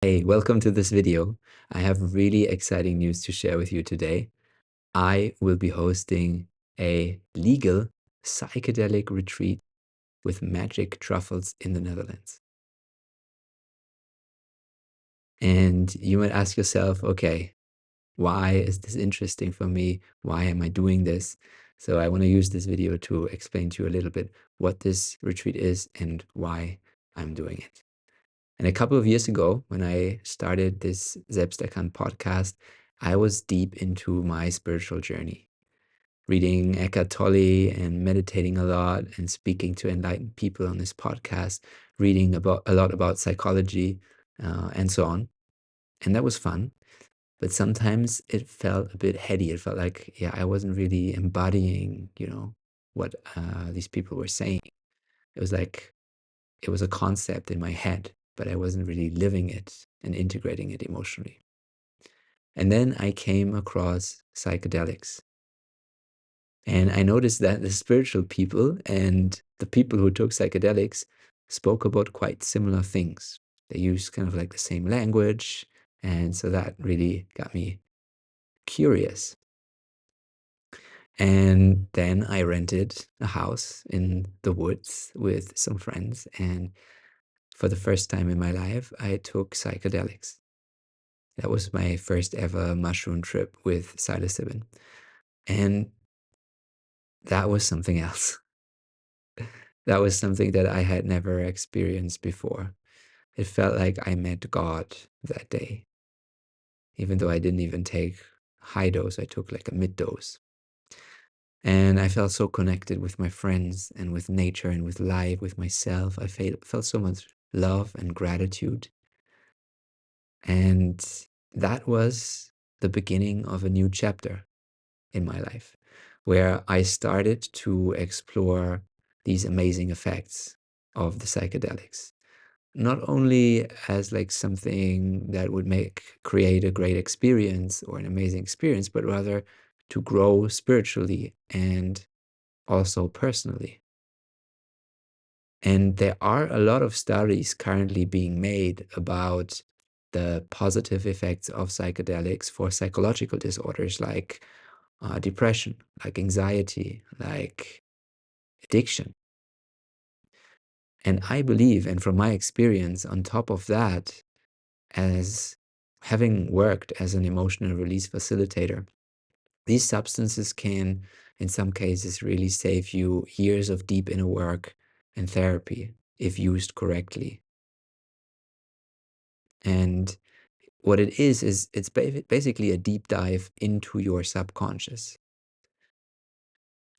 Hey, welcome to this video. I have really exciting news to share with you today. I will be hosting a legal psychedelic retreat with magic truffles in the Netherlands. And you might ask yourself, okay, why is this interesting for me? Why am I doing this? So I want to use this video to explain to you a little bit what this retreat is and why I'm doing it. And a couple of years ago, when I started this Selbsterkannt podcast, I was deep into my spiritual journey, reading Eckhart Tolle and meditating a lot and speaking to enlightened people on this podcast, reading about a lot about psychology and so on. And that was fun. But sometimes it felt a bit heady. It felt like, yeah, I wasn't really embodying, what these people were saying. It was like it was a concept in my head, but I wasn't really living it and integrating it emotionally. And then I came across psychedelics. And I noticed that the spiritual people and the people who took psychedelics spoke about quite similar things. They used kind of like the same language. And so that really got me curious. And then I rented a house in the woods with some friends. And for the first time in my life, I took psychedelics. That was my first ever mushroom trip with psilocybin. And that was something else. That was something that I had never experienced before. It felt like I met God that day. Even though I didn't even take high dose, I took like a mid dose. And I felt so connected with my friends and with nature and with life, with myself. I felt so much love and gratitude. And that was the beginning of a new chapter in my life, where I started to explore these amazing effects of the psychedelics. Not only as like something that would create a great experience or an amazing experience, but rather to grow spiritually and also personally. And there are a lot of studies currently being made about the positive effects of psychedelics for psychological disorders like depression, like anxiety, like addiction. And I believe, and from my experience, on top of that, as having worked as an emotional release facilitator, these substances can, in some cases, really save you years of deep inner work and therapy if used correctly. And what it is it's basically a deep dive into your subconscious.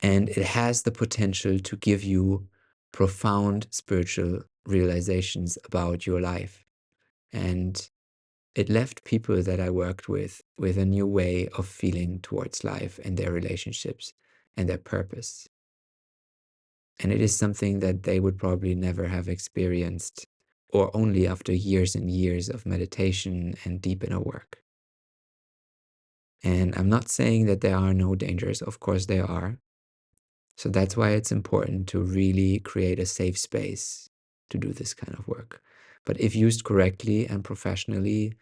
And it has the potential to give you profound spiritual realizations about your life. And it left people that I worked with a new way of feeling towards life and their relationships and their purpose. And it is something that they would probably never have experienced or only after years and years of meditation and deep inner work. And I'm not saying that there are no dangers. Of course there are. So that's why it's important to really create a safe space to do this kind of work. But if used correctly and professionally,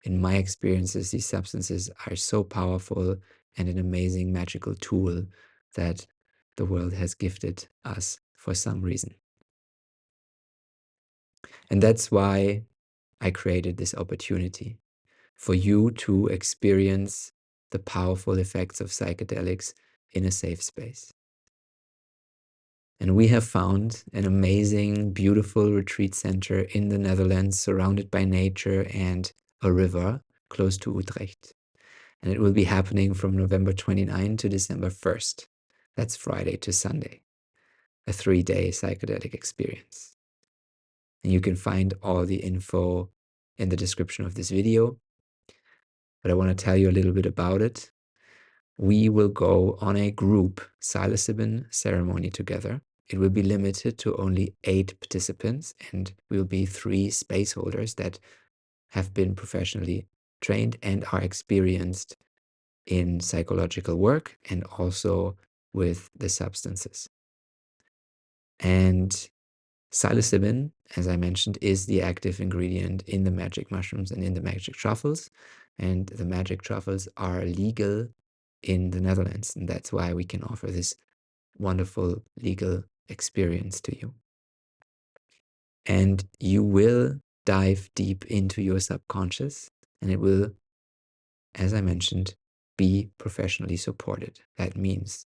in my experiences, these substances are so powerful and an amazing magical tool that the world has gifted us for some reason. And that's why I created this opportunity for you to experience the powerful effects of psychedelics in a safe space. And we have found an amazing, beautiful retreat center in the Netherlands, surrounded by nature and a river close to Utrecht. And it will be happening from November 29 to December 1st. That's Friday to Sunday, a 3-day psychedelic experience. And you can find all the info in the description of this video. But I want to tell you a little bit about it. We will go on a group psilocybin ceremony together. It will be limited to only 8 participants, and we'll be 3 space holders that have been professionally trained and are experienced in psychological work and also with the substances. And Psilocybin, as I mentioned, is the active ingredient in the magic mushrooms and in the magic truffles. And the magic truffles are legal in the Netherlands. And that's why we can offer this wonderful legal experience to you. And you will dive deep into your subconscious, and it will, as I mentioned, be professionally supported. That means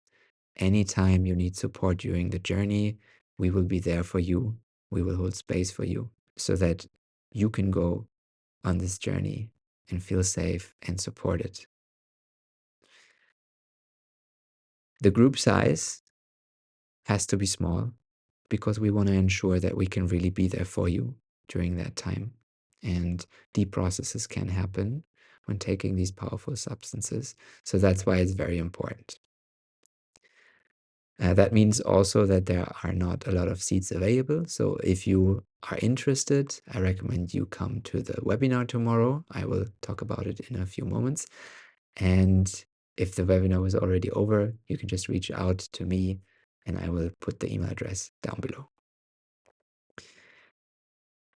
anytime you need support during the journey, we will be there for you. We will hold space for you so that you can go on this journey and feel safe and supported. The group size has to be small because we want to ensure that we can really be there for you during that time. And deep processes can happen when taking these powerful substances. So that's why it's very important. That means also that there are not a lot of seats available. So if you are interested, I recommend you come to the webinar tomorrow. I will talk about it in a few moments. And if the webinar was already over, you can just reach out to me and I will put the email address down below.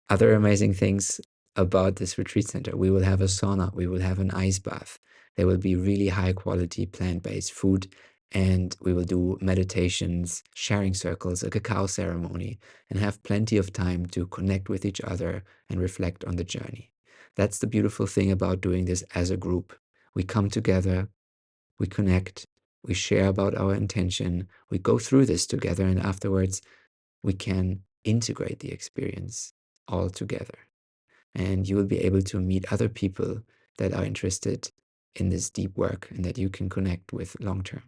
Other amazing things about this retreat center: we will have a sauna, we will have an ice bath, there will be really high quality plant-based food, and we will do meditations, sharing circles, a cacao ceremony, and have plenty of time to connect with each other and reflect on the journey. That's the beautiful thing about doing this as a group. We come together, we connect, we share about our intention, we go through this together, and afterwards we can integrate the experience all together. And you will be able to meet other people that are interested in this deep work and that you can connect with long term.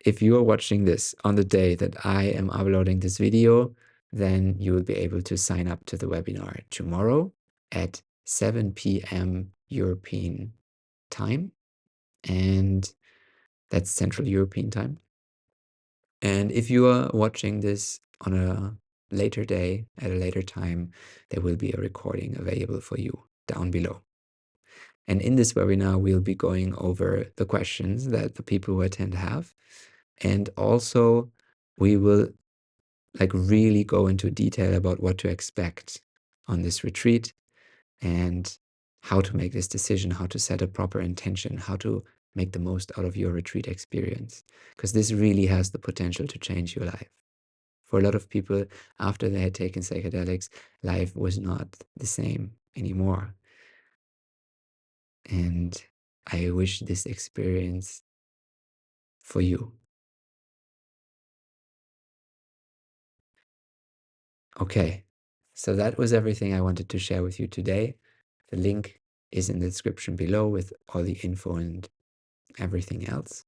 If you are watching this on the day that I am uploading this video, then you will be able to sign up to the webinar tomorrow at 7 p.m. European time. And that's Central European time. And if you are watching this on a later day, at a later time, there will be a recording available for you down below. And in this webinar, we'll be going over the questions that the people who attend have. And also, we will really go into detail about what to expect on this retreat and how to make this decision, how to set a proper intention, how to make the most out of your retreat experience. Because this really has the potential to change your life. For a lot of people, after they had taken psychedelics, life was not the same anymore. And I wish this experience for you. Okay, so that was everything I wanted to share with you today. The link is in the description below with all the info and everything else.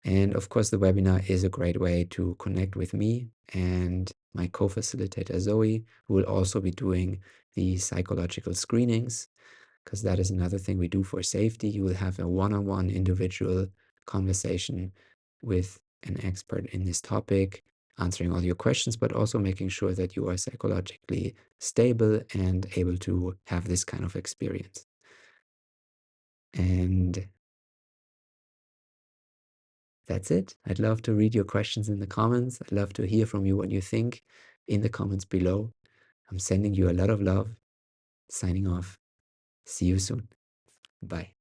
And of course, the webinar is a great way to connect with me and my co-facilitator Zoe, who will also be doing the psychological screenings, because that is another thing we do for safety. You will have a one-on-one individual conversation with an expert in this topic, answering all your questions, but also making sure that you are psychologically stable and able to have this kind of experience. And that's it. I'd love to read your questions in the comments. I'd love to hear from you what you think in the comments below. I'm sending you a lot of love. Signing off. See you soon. Bye.